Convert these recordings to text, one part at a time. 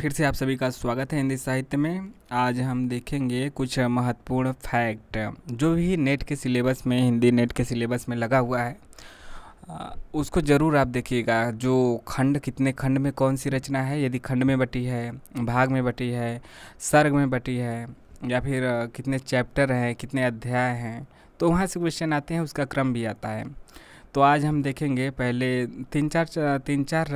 फिर से आप सभी का स्वागत है हिंदी साहित्य में। आज हम देखेंगे कुछ महत्वपूर्ण फैक्ट जो भी नेट के सिलेबस में, हिंदी नेट के सिलेबस में लगा हुआ है। उसको ज़रूर आप देखिएगा। जो खंड, कितने खंड में कौन सी रचना है, यदि खंड में बटी है, भाग में बटी है, सर्ग में बटी है, या फिर कितने चैप्टर हैं, कितने अध्याय हैं, तो वहाँ से क्वेश्चन आते हैं, उसका क्रम भी आता है। तो आज हम देखेंगे पहले तीन चार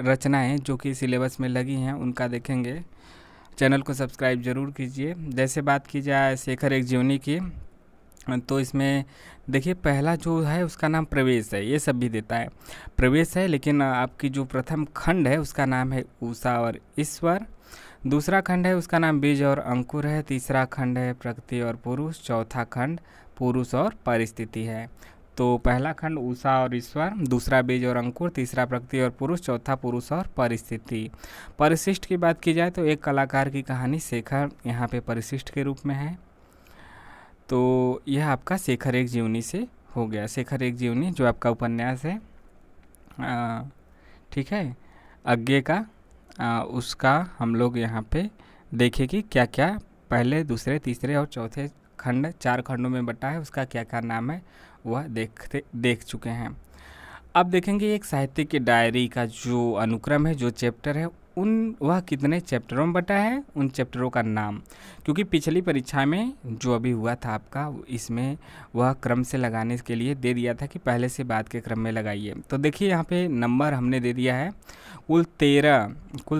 रचनाएं जो कि सिलेबस में लगी हैं, उनका देखेंगे। चैनल को सब्सक्राइब जरूर कीजिए। जैसे बात की जाए शेखर एक जीवनी की, तो इसमें देखिए पहला जो है उसका नाम प्रवेश है। ये सब भी देता है, प्रवेश है, लेकिन आपकी जो प्रथम खंड है उसका नाम है उषा और ईश्वर। दूसरा खंड है उसका नाम बीज और अंकुर है। तीसरा खंड है प्रकृति और पुरुष। चौथा खंड पुरुष और परिस्थिति है। तो पहला खंड उषा और ईश्वर, दूसरा बीज और अंकुर, तीसरा प्रकृति और पुरुष, चौथा पुरुष और परिस्थिति। परिशिष्ट की बात की जाए तो एक कलाकार की कहानी शेखर यहाँ पे परिशिष्ट के रूप में है। तो यह आपका शेखर एक जीवनी से हो गया। शेखर एक जीवनी जो आपका उपन्यास है, ठीक है, आगे का, उसका हम लोग यहाँ पे देखें कि क्या क्या पहले, दूसरे, तीसरे और चौथे खंड, 4 खंडों में बटा है, उसका क्या क्या नाम है वह देख चुके हैं। अब देखेंगे एक साहित्य की डायरी का जो अनुक्रम है, जो चैप्टर है, वह कितने चैप्टरों में बटा है, उन चैप्टरों का नाम। क्योंकि पिछली परीक्षा में जो अभी हुआ था आपका, इसमें वह क्रम से लगाने के लिए दे दिया था कि पहले से बाद के क्रम में लगाइए। तो देखिए यहाँ पे नंबर हमने दे दिया है, कुल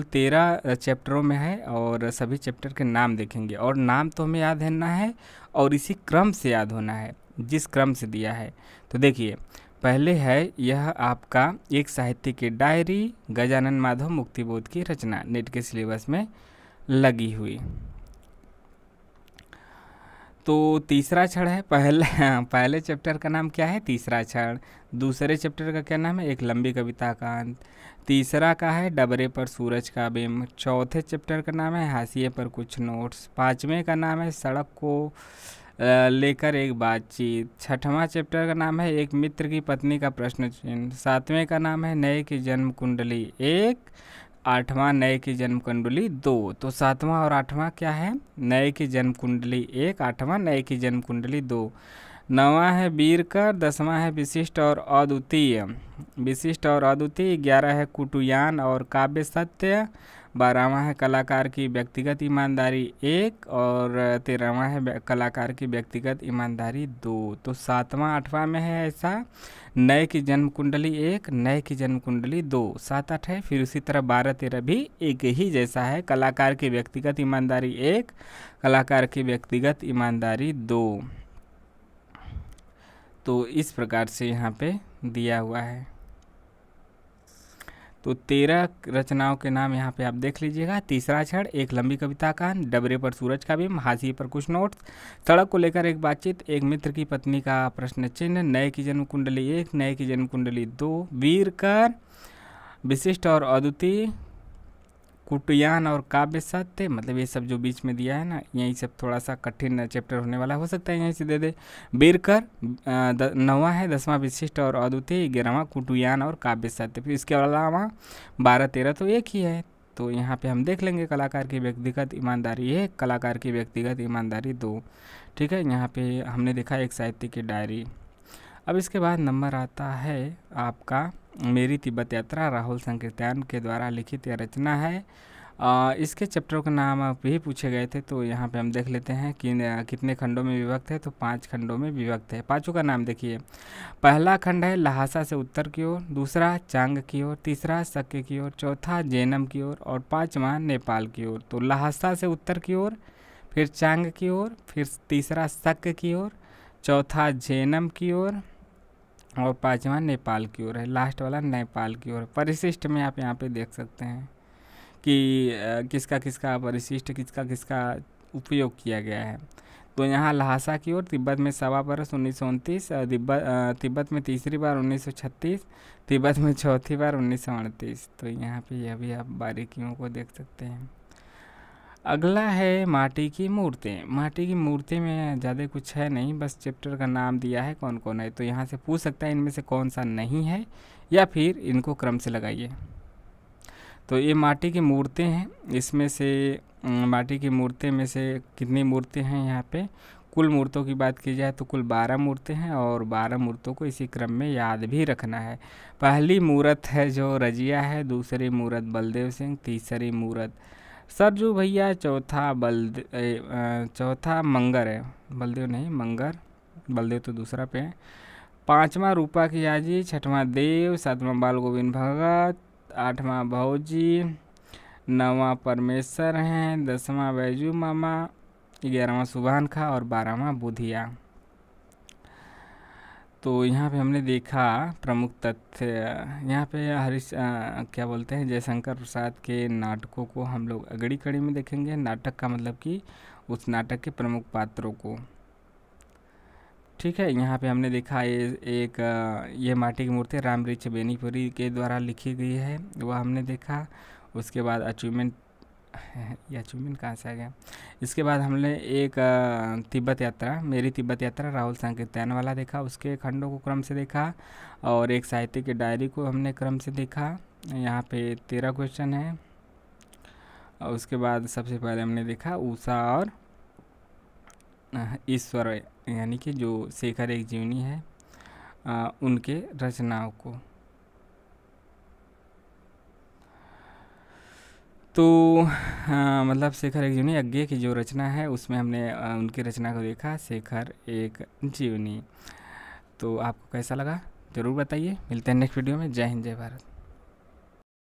13 चैप्टरों में है, और सभी चैप्टर के नाम देखेंगे। और नाम तो हमें याद रहना है और इसी क्रम से याद होना है, जिस क्रम से दिया है। तो देखिए पहले है यह आपका एक साहित्य की डायरी, गजानन माधव मुक्तिबोध की रचना, नेट के सिलेबस में लगी हुई। तो तीसरा क्षण है, पहले चैप्टर का नाम क्या है, तीसरा क्षण। दूसरे चैप्टर का क्या नाम है, एक लंबी कविता का अंत। तीसरा का है डबरे पर सूरज का बिंब। चौथे चैप्टर का नाम है हाशिए पर कुछ नोट्स। पाँचवें का नाम है सड़क को लेकर एक बातचीत। छठवां चैप्टर का नाम है एक मित्र की पत्नी का प्रश्न चिन्ह। सातवें का नाम है नए की जन्म कुंडली 1। आठवां नए की जन्म कुंडली 2। तो सातवां और आठवां क्या है, नए की जन्म कुंडली 1, आठवां नए की जन्म कुंडली 2। नौवां है वीरकर। 10वां है विशिष्ट और अद्वितीय। 11 है कुटुयान और काव्य सत्य। 12वां है कलाकार की व्यक्तिगत ईमानदारी 1, और 13वां है कलाकार की व्यक्तिगत ईमानदारी 2। तो 7वां 8वां में है ऐसा, नए की जन्म कुंडली 1, नए की जन्म कुंडली 2, 7, 8 है। फिर उसी तरह 12, 13 भी एक ही जैसा है, कलाकार की व्यक्तिगत ईमानदारी 1, कलाकार की व्यक्तिगत ईमानदारी 2। तो इस प्रकार से यहाँ पे दिया हुआ है। तो 13 रचनाओं के नाम यहाँ पे आप देख लीजिएगा। तीसरा क्षण, एक लंबी कविता का अंत, डबरे पर सूरज का बिंब, हाशिए पर कुछ नोट्स, सड़क को लेकर एक बातचीत, एक मित्र की पत्नी का प्रश्न चिन्ह, नए की जन्म कुंडली 1, नए की जन्म कुंडली 2, वीरकर, विशिष्ट और अद्वितीय, कुटुयान और काव्य सत्य। मतलब ये सब जो बीच में दिया है ना, यही सब थोड़ा सा कठिन चैप्टर होने वाला, हो सकता है यहीं से दे दे। वीरकर 9वां है, 10वां विशिष्ट और अद्वितीय, 11वां कुटुयान और काव्य सत्य। फिर इसके अलावा 12, 13 तो एक ही है। तो यहाँ पे हम देख लेंगे कलाकार की व्यक्तिगत ईमानदारी 1, कलाकार की व्यक्तिगत ईमानदारी 2। ठीक है, यहाँ पे हमने देखा एक साहित्य की डायरी। अब इसके बाद नंबर आता है आपका मेरी तिब्बत यात्रा, राहुल संकीर्तन के द्वारा लिखित यह रचना है। इसके चैप्टरों के नाम भी पूछे गए थे, तो यहाँ पे हम देख लेते हैं कि कितने खंडों में विभक्त है। तो 5 खंडों में विभक्त है। पांचों का नाम देखिए। पहला खंड है लहासा से उत्तर की ओर, दूसरा चांग की ओर, तीसरा शक्य की ओर, चौथा जैनम की ओर, और 5वां नेपाल की ओर। तो लहासा से उत्तर की ओर, फिर चांग की ओर, फिर तीसरा शक्य की ओर, चौथा जैनम की ओर, और 5वां नेपाल की ओर है। लास्ट वाला नेपाल की ओर। परिशिष्ट में आप यहाँ पे देख सकते हैं कि किसका किसका परिशिष्ट, किसका किसका उपयोग किया गया है। तो यहाँ लहासा की ओर तिब्बत में 1.25 बरस 1929, तिब्बत में तीसरी बार 1936, तिब्बत में चौथी बार 1938। तो यहाँ पे यह भी आप बारीकियों को देख सकते हैं। अगला है माटी की मूर्तें। माटी की मूर्तें में ज़्यादा कुछ है नहीं, बस चैप्टर का नाम दिया है कौन कौन है। तो यहाँ से पूछ सकता है इनमें से कौन सा नहीं है, या फिर इनको क्रम से लगाइए। तो ये माटी की मूर्तें हैं, इसमें से माटी की मूर्तें में से कितनी मूर्तें हैं यहाँ पे, कुल मूर्तों की बात की जाए तो कुल 12 मूर्तें हैं, और 12 मूर्तों को इसी क्रम में याद भी रखना है। पहली मूर्त है जो रजिया है, दूसरी मूर्त बलदेव सिंह, तीसरी मूर्त सरजू भैया, चौथा मंगर है, बलदेव नहीं मंगर, बलदेव तो दूसरा पे है, पाँचवा रूपा की आजी, छठवां देव, सातवां बाल गोविंद भगत, आठवां भौजी, नौवां परमेश्वर हैं, 10वां बैजू मामा, 11वां सुभान खा और 12वां बुधिया। तो यहाँ पे हमने देखा प्रमुख तथ्य, यहाँ पे क्या बोलते हैं, जयशंकर प्रसाद के नाटकों को हम लोग अगली कड़ी में देखेंगे। नाटक का मतलब कि उस नाटक के प्रमुख पात्रों को। ठीक है, यहाँ पे हमने देखा ये माटी की मूर्ति रामवृक्ष बेनीपुरी के द्वारा लिखी गई है, वह हमने देखा। उसके बाद अचीवमेंट, ये अचीवमेंट कहाँ से आ गया। इसके बाद हमने एक तिब्बत यात्रा, मेरी तिब्बत यात्रा राहुल सांकृत्यायन वाला देखा, उसके खंडों को क्रम से देखा, और एक साहित्य की डायरी को हमने क्रम से देखा। यहाँ पे 13 क्वेश्चन है। और उसके बाद सबसे पहले हमने देखा उषा और ईश्वर, यानी कि जो शेखर एक जीवनी है, उनके रचनाओं को। तो मतलब शेखर एक जीवनी यज्ञ की जो रचना है उसमें हमने उनकी रचना को देखा, शेखर एक जीवनी। तो आपको कैसा लगा ज़रूर बताइए। मिलते हैं नेक्स्ट वीडियो में। जय हिंद, जय भारत।